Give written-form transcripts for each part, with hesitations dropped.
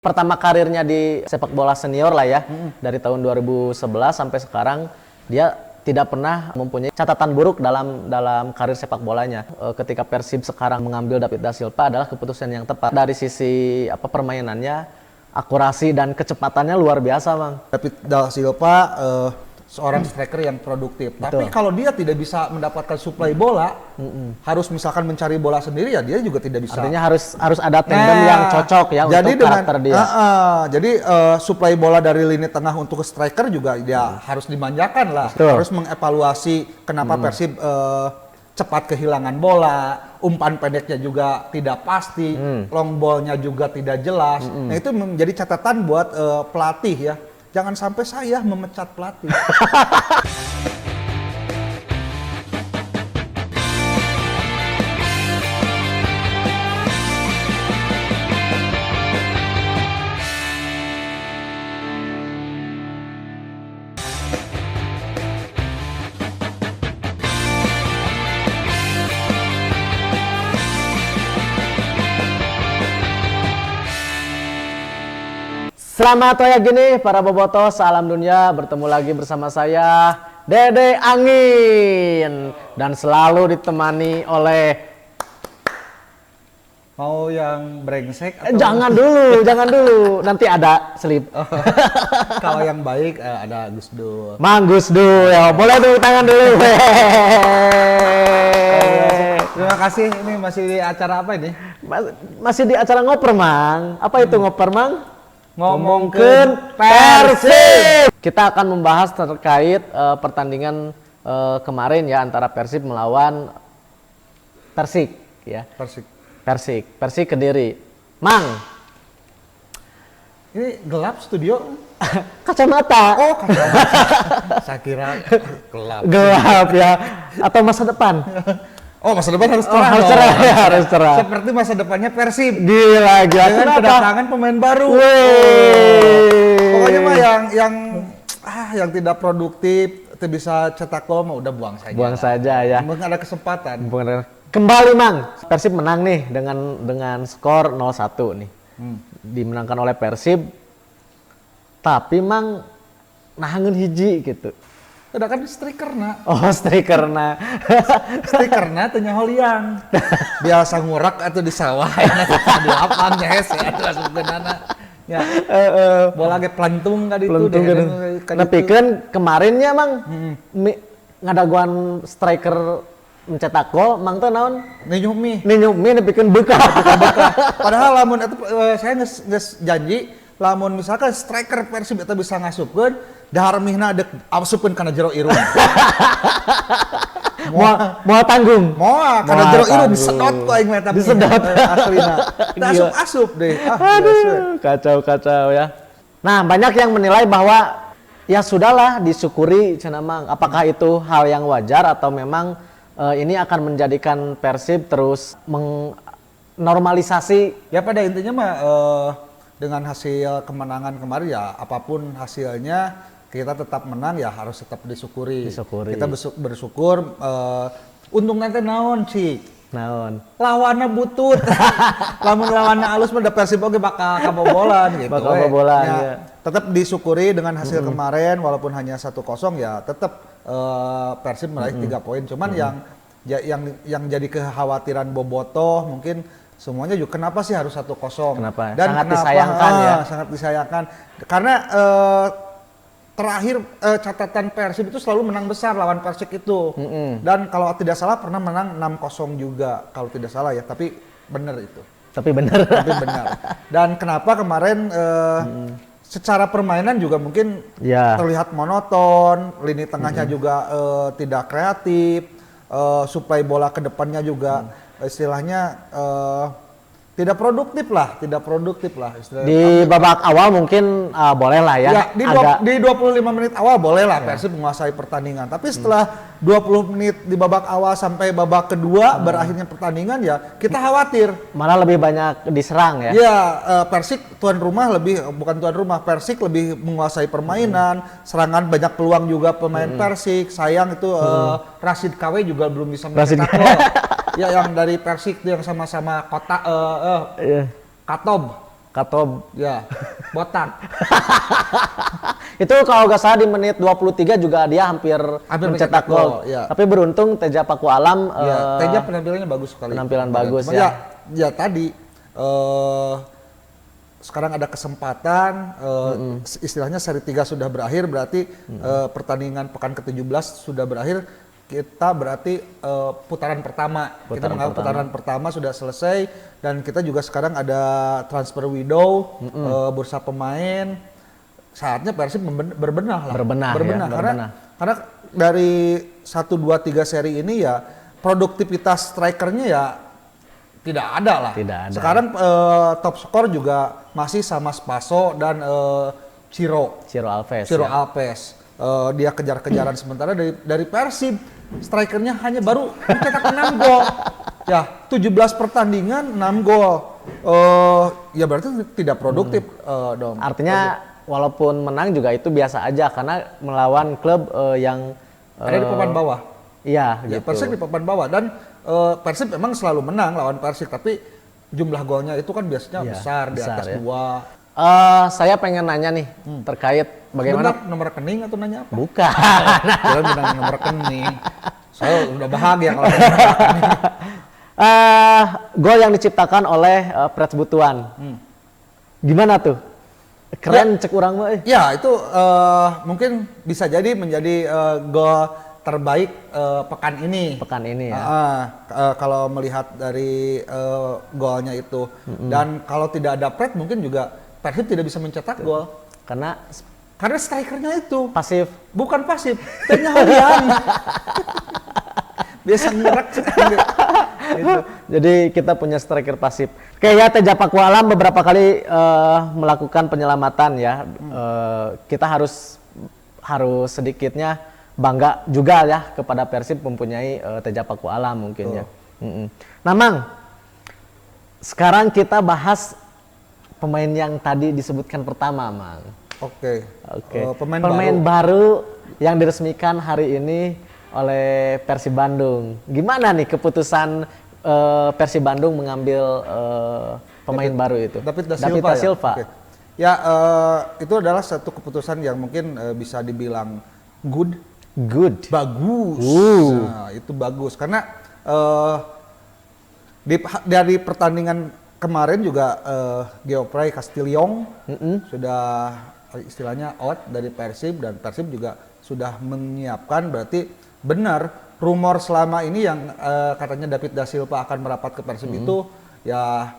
Pertama karirnya di sepak bola senior lah ya, dari tahun 2011 sampai sekarang dia tidak pernah mempunyai catatan buruk dalam karir sepak bolanya. Ketika Persib sekarang mengambil David da Silva adalah keputusan yang tepat. Dari sisi permainannya, akurasi dan kecepatannya luar biasa, Bang. David da Silva seorang striker yang produktif. Betul. Tapi kalau dia tidak bisa mendapatkan suplai bola, harus misalkan mencari bola sendiri ya dia juga tidak bisa. Artinya harus ada tandem yang cocok ya jadi untuk karakter dia. Jadi suplai bola dari lini tengah untuk striker juga dia harus dimanjakan lah. Betul. Harus mengevaluasi kenapa Persib cepat kehilangan bola, umpan pendeknya juga tidak pasti, long ball-nya juga tidak jelas. Nah itu menjadi catatan buat pelatih ya. Jangan sampai saya memecat pelatih. Selamat ya gini para bobotoh, salam dunia, bertemu lagi bersama saya Dede Angin dan selalu ditemani oleh Mau yang brengsek atau jangan dulu, nanti ada selip. kalau yang baik ada Gus Dur. Mang Gus Dur, ya boleh tepuk tangan dulu. Terima kasih. Ini masih di acara apa ini? Masih di acara ngoper, Mang. Apa itu ngoper, Mang? Ngomongkeun Persib. Kita akan membahas terkait pertandingan kemarin ya antara Persib melawan Persik ya. Persik Kediri. Mang. Ini gelap studio. Kacamata. Oh, kacamata. Saya kira gelap. Gelap ya. Atau masa depan. Oh, masa depan harus cerah. Harus cerah ya, harus cerah. Seperti masa depannya Persib. Gila. Dengan kedatangan pemain baru. Pokoknya mah yang tidak produktif, itu bisa cetak gol mah udah buang saja. Buang saja ya. Mungkin ada kesempatan. Kembali, Mang. Persib menang nih dengan skor 0-1 nih. Dimenangkan oleh Persib. Tapi Mang nahangeun hiji gitu. Udah kan strikerna. Oh, strikerna. Strikerna teu nyaho liang. Biasa ngurak atau di sawah di lapang nyahes ya langsungkeunana. Ya. Bola ge pelantung ka ditu deh. Nepikeun kemarinnya Mang ngadaguan striker mencetak gol Mang teh naon? Ninyuh mie nepikeun beuka. Padahal lamun eta saya geus janji lamun misalkan striker Persib eta bisa ngasupkeun dahar mihna dek asupkeun kana jero irung. Moal tanggung. Moal kana jero irung disedot ku aing mah eta. Disedot aslina. Asup deh. Aduh, kacau ya. Nah, banyak yang menilai bahwa ya sudahlah disyukuri cenah Mang. Apakah itu hal yang wajar atau memang ini akan menjadikan Persib terus normalisasi? Ya pada intinya mah dengan hasil kemenangan kemarin ya apapun hasilnya kita tetap menang ya harus tetap disyukuri. Kita bersyukur untung nanti naon Cik. Naon? Lawanna butut. Lamun lawanna alus mah da Persib oge bakal kabobolan gitu. Bakal kabobolan ya. Tetap disyukuri dengan hasil kemarin walaupun hanya 1-0 ya tetap Persib meraih 3 poin. Cuman yang jadi kekhawatiran bobotoh mungkin semuanya juga kenapa sih harus 1-0? Kenapa? Dan sangat kenapa, disayangkan ya. Sangat disayangkan karena terakhir catatan Persib itu selalu menang besar lawan Persik itu. Dan kalau tidak salah pernah menang 6-0 juga kalau tidak salah ya, tapi benar itu. Tapi benar. Dan kenapa kemarin secara permainan juga mungkin terlihat monoton, lini tengahnya juga tidak kreatif, suplai bola ke depannya juga istilahnya tidak produktif lah istilahnya. Di babak awal mungkin boleh lah ya. Di 25 menit awal boleh lah Persib menguasai pertandingan. Tapi setelah 20 menit di babak awal sampai babak kedua berakhirnya pertandingan ya kita khawatir. Malah lebih banyak diserang ya. Ya Persik bukan tuan rumah, Persik lebih menguasai permainan, serangan banyak peluang juga pemain Persik. Sayang itu Rashid KW juga belum bisa mencetak gol. Ya yang dari Persik yang sama-sama Katob. Katob. Ya, botak. Itu kalau nggak salah di menit 23 juga dia hampir mencetak gol. Ya. Tapi beruntung Teja Paku Alam Ya, Teja penampilannya bagus sekali. penampilan bagus Cuma ya. Ya tadi sekarang ada kesempatan istilahnya seri 3 sudah berakhir, berarti pertandingan pekan ke-17 sudah berakhir. Kita berarti putaran pertama. Kita menganggap putaran pertama sudah selesai, dan kita juga sekarang ada transfer window, bursa pemain. Saatnya Persib berbenah lah. Berbenah. Karena dari 1 2 3 seri ini ya produktivitas strikernya ya tidak ada lah. Tidak ada. Sekarang top skor juga masih sama Spaso dan Ciro Alves. Dia kejar-kejaran sementara dari Persib strikernya hanya baru mencetak 6 gol. Ya, 17 pertandingan 6 gol. Ya berarti tidak produktif dong. Artinya walaupun menang juga itu biasa aja karena melawan klub yang ada di papan bawah. Iya, Ya, gitu. Persib di papan bawah, dan Persib memang selalu menang lawan Persib, tapi jumlah golnya itu kan biasanya besar di atas ya. 2. Saya pengen nanya nih terkait bagaimana Benar, nomor rekening atau nanya apa? bukan. Kira bilang nomor rekening. Saya udah bahagia kalau nomor rekening. Gol yang diciptakan oleh Prets Butuan. Gimana tuh? Keren cek urang mah. Ya, itu mungkin bisa jadi menjadi gol terbaik pekan ini. Pekan ini ya. Kalau melihat dari golnya itu. Dan kalau tidak ada Pret mungkin juga Persib tidak bisa mencetak gol. Karena Strikernya itu pasif. bukan pasif, tanya harian. Biasa ngerak sekali. Gitu. Jadi kita punya striker pasif. Kayak Teja Paku Alam beberapa kali melakukan penyelamatan ya. Kita harus sedikitnya bangga juga ya kepada Persib mempunyai Teja Paku Alam mungkin ya. Nah, Mang, sekarang kita bahas pemain yang tadi disebutkan pertama, Mang. Oke. Pemain baru yang diresmikan hari ini oleh Persib Bandung. Gimana nih keputusan Persib Bandung mengambil pemain baru itu? David Da Silva. Oke. Ya, itu adalah satu keputusan yang mungkin bisa dibilang good. Bagus. Nah, itu bagus karena dari pertandingan kemarin juga Geoffrey Castillion sudah istilahnya out dari Persib, dan Persib juga sudah menyiapkan, berarti benar rumor selama ini yang katanya David Da Silva akan merapat ke Persib itu ya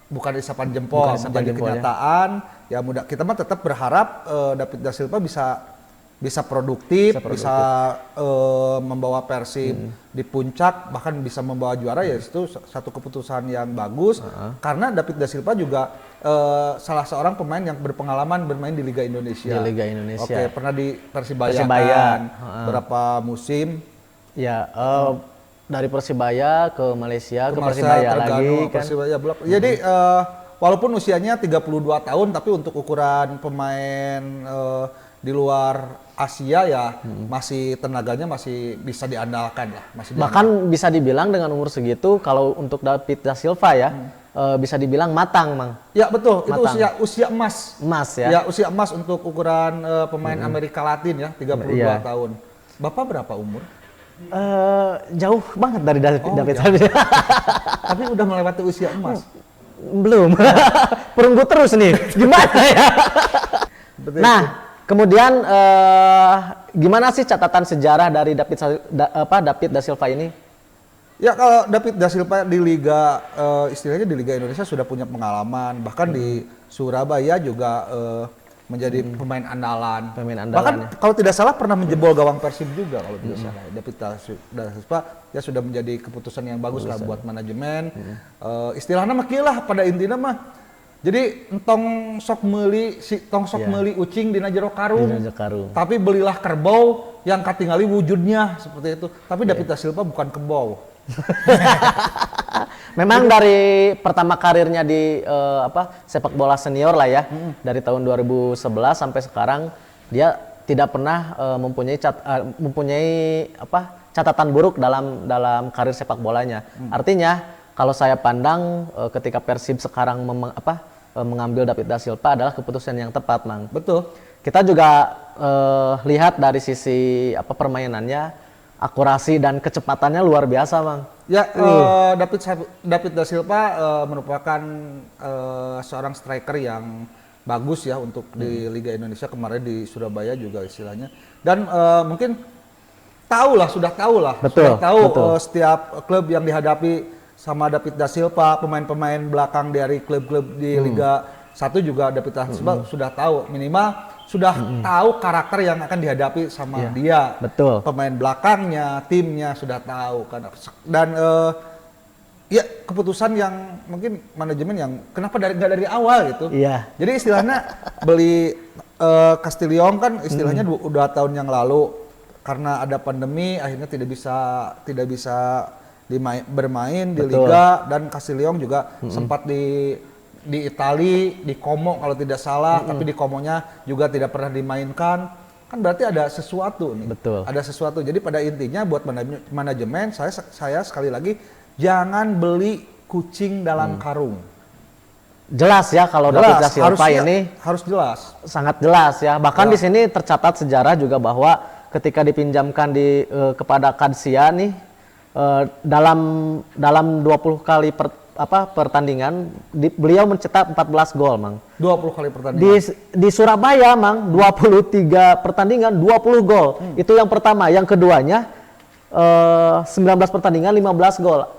bukan isapan jempol, menjadi kenyataan. Ya mudah, kita mah tetap berharap David Da Silva bisa produktif, bisa membawa Persib di puncak, bahkan bisa membawa juara. Ya itu satu keputusan yang bagus karena David Da Silva juga salah seorang pemain yang berpengalaman bermain di Liga Indonesia. Di Liga Indonesia. Oke, pernah di Persibaya berapa musim. Ya, dari Persibaya ke Malaysia, ke Persibaya lagi kan. Persibaya jadi walaupun usianya 32 tahun, tapi untuk ukuran pemain di luar Asia ya masih tenaganya masih bisa diandalkan lah. Bahkan bisa dibilang dengan umur segitu, kalau untuk David Da Silva ya bisa dibilang matang, Mang. Ya betul, matang. Itu usia emas. Emas ya. Ya usia emas untuk ukuran pemain Amerika Latin ya, 32 tahun. Bapak berapa umur? Jauh banget dari David Da Silva. Tapi udah melewati usia emas. Belum. Perunggu terus nih. Gimana ya? Nah, kemudian gimana sih catatan sejarah dari David Da Silva ini? Ya kalau David Da Silva di Liga istilahnya di Liga Indonesia sudah punya pengalaman, bahkan di Surabaya juga menjadi pemain andalan. Bahkan kalau tidak salah pernah menjebol gawang Persib juga kalau tidak salah. David Da Silva ya sudah menjadi keputusan yang bagus lah buat manajemen. Istilahnya mah kieu lah pada intinya mah. Jadi tong sok meuli ucing dina jero karung. Tapi belilah kerbau yang katingali wujudnya seperti itu. Tapi David Da Silva bukan kerbau. Memang dari pertama karirnya di sepak bola senior lah ya, dari tahun 2011 sampai sekarang dia tidak pernah mempunyai catatan buruk dalam karir sepak bolanya. Artinya kalau saya pandang ketika Persib sekarang mengambil David da Silva adalah keputusan yang tepat, Mang. Betul. Kita juga lihat dari sisi permainannya, akurasi dan kecepatannya luar biasa, Mang. Ya, David da Silva merupakan seorang striker yang bagus ya untuk di Liga Indonesia, kemarin di Surabaya juga istilahnya. Dan mungkin sudah tahu Betul. Setiap klub yang dihadapi sama David da Silva, pemain-pemain belakang dari klub-klub di Liga 1 juga David da Silva sudah tahu, minimal sudah tahu karakter yang akan dihadapi sama dia. Betul. Pemain belakangnya, timnya sudah tahu kan. Dan ya keputusan yang mungkin manajemen yang kenapa nggak dari awal gitu. Iya. Jadi istilahnya beli Castillon kan istilahnya 2 tahun yang lalu, karena ada pandemi akhirnya tidak bisa bermain di Liga, dan Castillon juga sempat di Italia, di Como kalau tidak salah, tapi di Como-nya juga tidak pernah dimainkan. Kan berarti ada sesuatu nih. Betul. Ada sesuatu. Jadi pada intinya buat manajemen saya sekali lagi jangan beli kucing dalam karung. Jelas ya kalau David da Silva ini harus jelas. Sangat jelas ya. Bahkan di sini tercatat sejarah juga bahwa ketika dipinjamkan kepada Kadsia nih dalam 20 kali pertandingan beliau mencetak 14 gol, Mang. 20 kali pertandingan. Di Surabaya, Mang, 23 pertandingan 20 gol. Itu yang pertama. Yang keduanya 19 pertandingan 15 gol.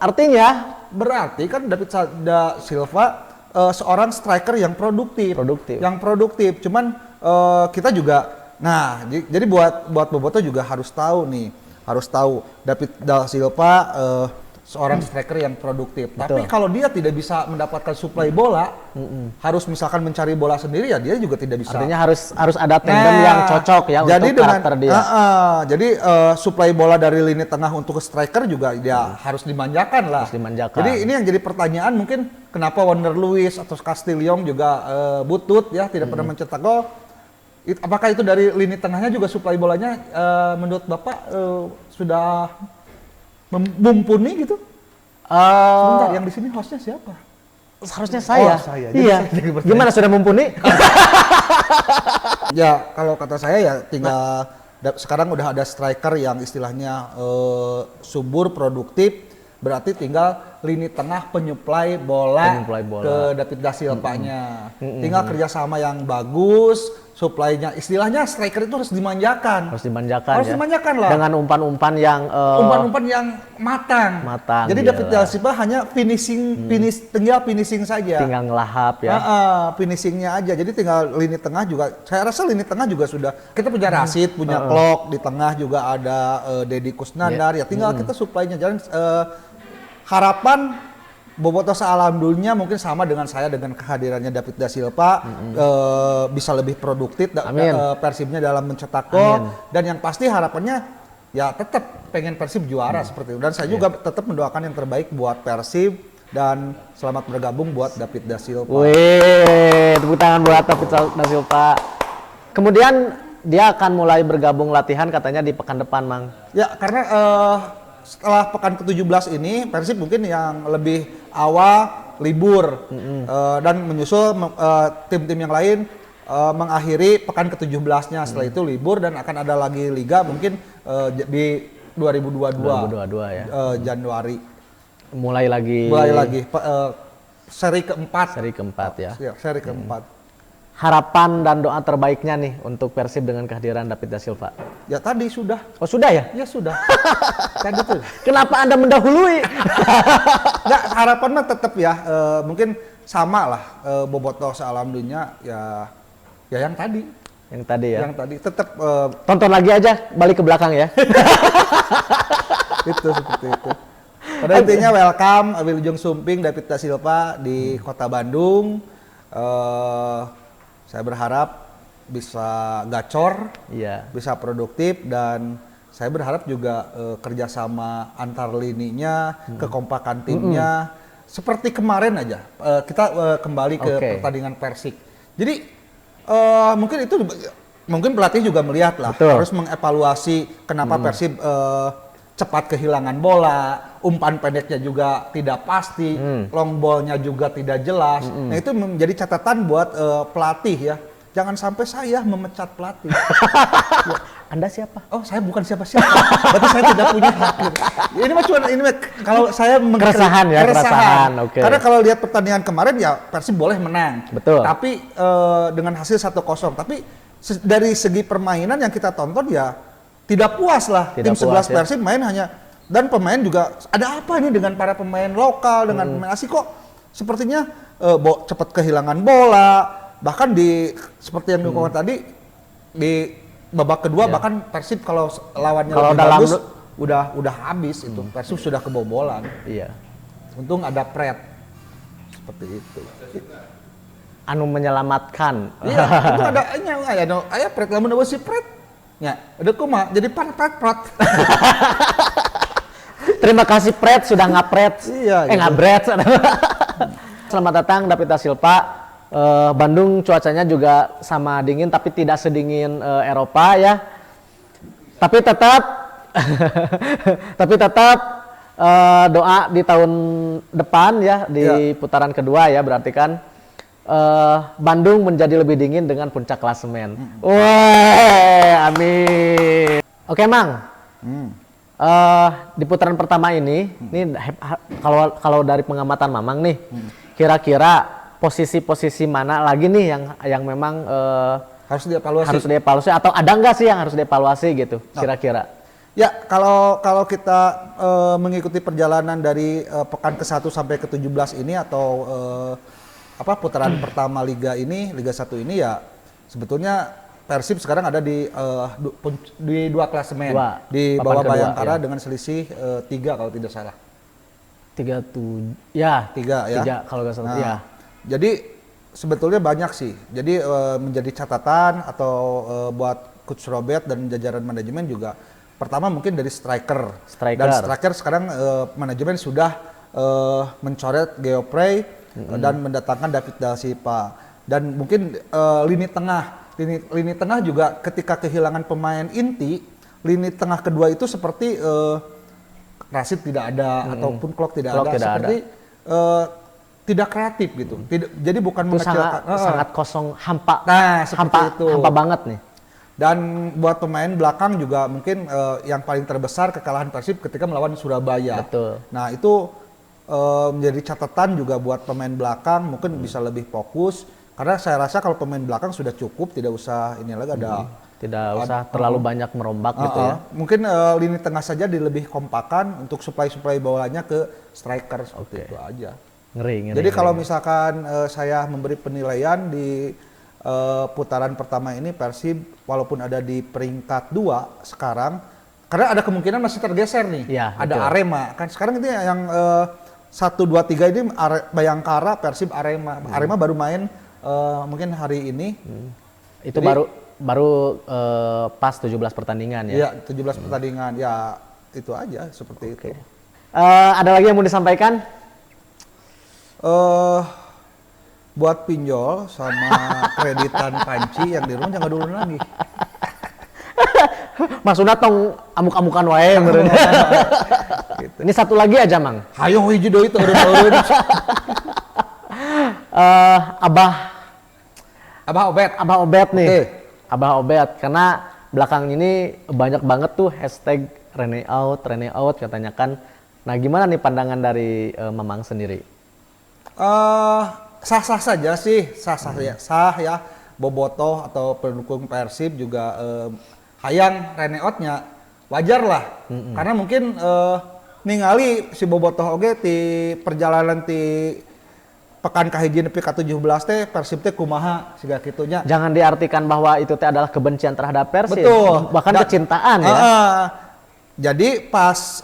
Berarti kan David da Silva seorang striker yang produktif. Yang produktif. Cuman kita juga jadi buat Boboto juga harus tahu David da Silva seorang striker yang produktif. Betul. Tapi kalau dia tidak bisa mendapatkan suplai bola, harus misalkan mencari bola sendiri, ya dia juga tidak bisa. Artinya harus ada tandem yang cocok ya untuk karakter dia. Jadi suplai bola dari lini tengah untuk striker juga dia harus dimanjakan lah. Jadi ini yang jadi pertanyaan, mungkin kenapa Wander Luiz atau Castillon juga butut ya, tidak pernah mencetak gol. Apakah itu dari lini tengahnya juga suplai bolanya menurut Bapak sudah mumpuni gitu? Sebentar, yang di sini hostnya siapa? Seharusnya saya. Saya. Iya. Gimana, sudah mumpuni? Ya, kalau kata saya ya tinggal sekarang udah ada striker yang istilahnya subur, produktif, berarti tinggal lini tengah penyuplai bola ke David da Silva-nya. Tinggal kerjasama yang bagus, suplainya, istilahnya striker itu harus dimanjakan. Harus dimanjakan lah. Dengan umpan-umpan yang matang. Jadi David da Silva hanya tinggal finishing saja. Tinggal ngelahap ya. Finishingnya aja. Jadi tinggal lini tengah juga. Saya rasa lini tengah juga sudah. Kita punya Rashid, punya Klok, di tengah juga ada Deddy Kusnandar. Ya tinggal kita suplainya. Jangan harapan Boboto alhamdulillah mungkin sama dengan saya, dengan kehadirannya David da Silva bisa lebih produktif Persibnya dalam mencetak gol, dan yang pasti harapannya ya tetap pengen Persib juara seperti itu, dan saya juga tetap mendoakan yang terbaik buat Persib, dan selamat bergabung buat David da Silva. Wih, tepuk tangan buat David da Silva. Kemudian dia akan mulai bergabung latihan katanya di pekan depan, Mang. Ya, karena setelah pekan ke-17 ini Persib mungkin yang lebih awal libur dan menyusul tim-tim yang lain mengakhiri pekan ke-17-nya, setelah itu libur dan akan ada lagi liga mungkin di 2022 ya. Januari. Mulai lagi seri keempat ya. Seri keempat. Harapan dan doa terbaiknya nih untuk Persib dengan kehadiran David da Silva. Ya tadi sudah. Oh sudah ya? Ya sudah. Tadi tuh. Kenapa Anda mendahului? Nggak, harapan mah tetap ya. Mungkin sama lah. Boboto alhamdulillah ya yang tadi. Yang tadi ya? Yang tadi. Tetap. Tonton lagi aja, balik ke belakang ya. Itu seperti itu. Pada intinya welcome Wilujeng Sumping David da Silva di Kota Bandung. Saya berharap bisa gacor, bisa produktif, dan saya berharap juga kerjasama antar lininya, kekompakan timnya, seperti kemarin aja. Kita kembali ke pertandingan Persik. Jadi mungkin pelatih juga melihat lah, harus mengevaluasi kenapa Persib cepat kehilangan bola, umpan pendeknya juga tidak pasti, long ball-nya juga tidak jelas. Nah itu menjadi catatan buat pelatih ya. Jangan sampai saya memecat pelatih. Ya. Anda siapa? Oh, saya bukan siapa-siapa. Berarti saya tidak punya hak. Ini mah cuma kalau saya Keresahan ya, keresahan. Oke. Karena kalau lihat pertandingan kemarin ya Persib boleh menang. Betul. Tapi dengan hasil 1-0. Tapi dari segi permainan yang kita tonton ya tidak puas lah. Tidak Tim 11 puas, ya. Persib main hanya dan pemain juga ada apa ini dengan para pemain lokal dengan pemain asing kok sepertinya cepat kehilangan bola. Bahkan seperti yang diungkapkan tadi di babak kedua bahkan Persib kalau lawannya Kalau lebih dalam bagus udah habis itu. Persib sudah kebobolan. Iya. Untung ada Pret. Seperti itu. Anu menyelamatkan. Iya, itu ada aya Pret lamun eueuh si Pret. Nya, ada kumaha jadi prat. Terima kasih Pret sudah ngapret. Iya, gitu. Ngabret. Selamat datang David Silva. Bandung cuacanya juga sama dingin tapi tidak sedingin Eropa ya. Tapi tetap doa di tahun depan ya di putaran kedua ya berarti kan Bandung menjadi lebih dingin dengan puncak klasemen. Wah, amin. Oke, Mang. Di putaran pertama ini kalau dari pengamatan Mamang nih, kira-kira posisi-posisi mana lagi nih yang memang harus dievaluasi. Harus dievaluasi atau ada nggak sih yang harus dievaluasi gitu kira-kira? Ya, kalau kita mengikuti perjalanan dari pekan ke-1 sampai ke-17 ini atau putaran pertama Liga 1 ini ya sebetulnya Persib sekarang ada di dua klasemen. Di bawah Bayangkara dengan selisih 3 kalau tidak salah. 3 ya. 3 kalau nggak salah. Nah, ya. Jadi sebetulnya banyak sih. Jadi menjadi catatan atau buat Coach Robert dan jajaran manajemen juga. Pertama mungkin dari striker. Dan striker sekarang manajemen sudah mencoret Geoprey dan mendatangkan David Da Silva. Dan mungkin lini tengah juga ketika kehilangan pemain inti, lini tengah kedua itu seperti Rashid tidak ada ataupun Klok tidak ada. Seperti tidak kreatif gitu. Jadi bukan mengecilkan sangat kosong, hampa. Nah, seperti itu. Hampa banget nih. Dan buat pemain belakang juga mungkin yang paling terbesar kekalahan Persib ketika melawan Surabaya. Betul. Nah, itu menjadi catatan juga buat pemain belakang mungkin bisa lebih fokus karena saya rasa kalau pemain belakang sudah cukup, tidak usah ini lagi tidak usah terlalu banyak merombak gitu ya. Mungkin lini tengah saja lebih kompakan untuk supply bolanya ke striker seperti itu aja. Ngeri. Jadi kalau misalkan saya memberi penilaian di putaran pertama ini Persib walaupun ada di peringkat 2 sekarang karena ada kemungkinan masih tergeser nih. Ya, ada betul. Arema kan sekarang itu yang 1, 2, 3 ini Bayangkara, Persib, Arema. Arema baru main mungkin hari ini. Itu jadi, baru pas 17 pertandingan ya. Iya, 17 pertandingan. Ya itu aja seperti itu. Ada lagi yang mau disampaikan? Buat pinjol sama kreditan panci yang di rumah jangan dulu lagi. Maksudnya tong amuk-amukan wae gitu. Ini satu lagi aja, Mang. Hayo hiji deui teu urun-urun. Abah Obet nih. Okay. Abah Obet karena belakang ini banyak banget tuh hashtag Rene out katanya kan. Nah, gimana nih pandangan dari Mamang sendiri? Sah-sah saja sih, sah ya. Bobotoh atau pendukung Persib juga hayang Rene out-nya wajar lah. Karena mungkin ningali si Bobotoh oge ti perjalanan ti pekan kahiji nepi ka 17 teh Persib teh kumaha siga kitunya. Jangan diartikan bahwa itu teh adalah kebencian terhadap Persib. Betul. Bahkan kecintaan ya. Jadi pas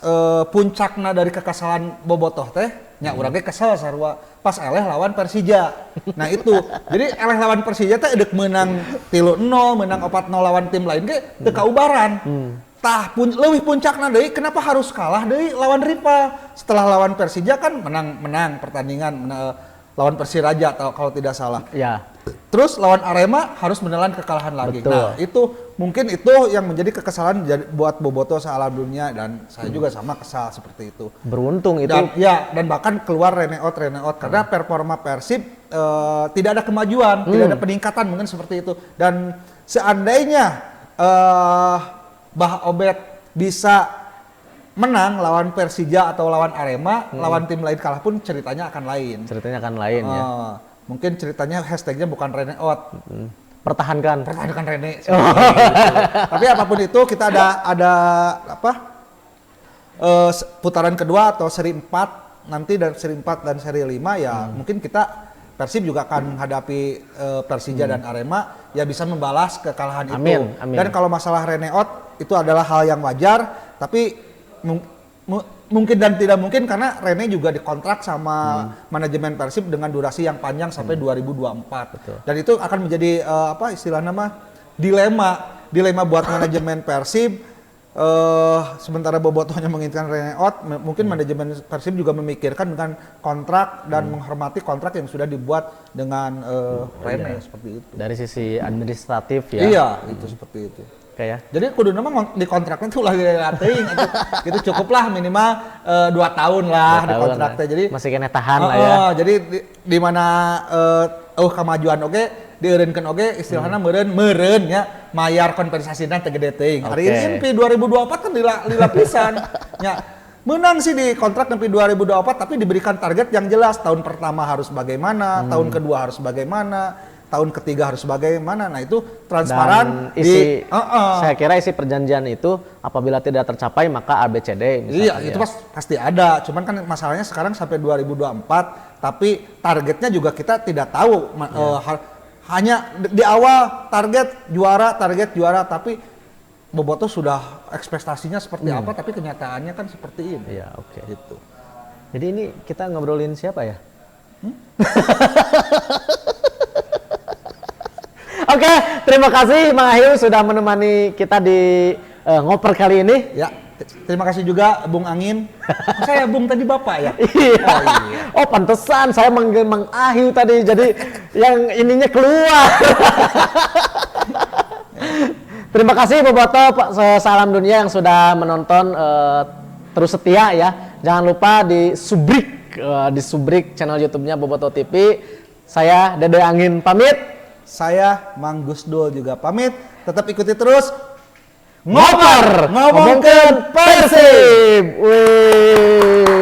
puncakna dari kekesalan Bobotoh teh nya urang ge kesel sarua pas eleh lawan Persija. Nah itu. Jadi eleh lawan Persija teh edek menang 3-0, menang 4-0 lawan tim lain ge teu kaubaran. Tah leuwih puncakna deui kenapa harus kalah deui lawan rival. Setelah lawan Persija kan menang pertandingan lawan Persiraja kalau tidak salah. Ya. Terus lawan Arema harus menelan kekalahan lagi. Betul. Nah, itu mungkin itu yang menjadi kekesalan buat Boboto sealam dunia dan saya juga sama kesal seperti itu. Beruntung itu. Dan bahkan keluar Reneot karena performa Persib tidak ada kemajuan, tidak ada peningkatan mungkin seperti itu. Dan seandainya Bah Obed bisa menang lawan Persija atau lawan Arema, lawan tim lain kalah pun ceritanya akan lain. Ceritanya akan lain ya. Mungkin ceritanya hashtagnya bukan Reneot. Pertahankan Rene. Tapi apapun itu kita ada putaran kedua atau seri 4 nanti dan seri 4 dan seri 5 ya mungkin kita Persib juga akan menghadapi Persija dan Arema ya bisa membalas kekalahan itu. Amin. Dan kalau masalah Reneot itu adalah hal yang wajar tapi mungkin dan tidak mungkin karena Rene juga dikontrak sama manajemen Persib dengan durasi yang panjang sampai 2024. Betul. Dan itu akan menjadi istilahnya dilema buat manajemen Persib. Sementara Boboto hanya menginginkan Reneot, mungkin manajemen Persib juga memikirkan dengan kontrak dan menghormati kontrak yang sudah dibuat dengan Rene seperti itu. Dari sisi administratif ya. Iya, itu seperti itu. Kayak. Jadi kudu nama di kontraknya tuh lagi teuing itu cukuplah minimal 2 tahun lah di kontraknya. Jadi masih kena tahan lah ya. Jadi di mana kemajuan dieureunkeun istilahna meureun ya mayar kompensasina teu gede teuing. Hari ini MP 2024 kan lila pisan. Ya menang sih di kontrak sampai 2024 tapi diberikan target yang jelas tahun pertama harus bagaimana, tahun kedua harus bagaimana, tahun ketiga harus bagaimana. Nah itu transparan. Dan saya kira isi perjanjian itu apabila tidak tercapai maka ABCD misalnya. Iya itu pasti ada, cuman kan masalahnya sekarang sampai 2024 tapi targetnya juga kita tidak tahu. Hanya di awal target juara tapi Boboto sudah ekspektasinya seperti apa tapi kenyataannya kan seperti ini. Iya, oke. Gitu. Jadi ini kita ngobrolin siapa ya? Oke, terima kasih Mang Ahiu sudah menemani kita di ngoper kali ini. Ya, terima kasih juga Bung Angin. Saya Bung tadi Bapak ya? Iya. Oh, pantesan saya manggil Mang Ahiu tadi, jadi yang ininya keluar. Terima kasih Boboto, salam dunia yang sudah menonton terus setia ya. Jangan lupa di subrik channel YouTube-nya Boboto TV. Saya Dede Angin pamit. Saya Mang Gusdul juga pamit. Tetap ikuti terus Ngoper ngomongkeun Persib. Wih.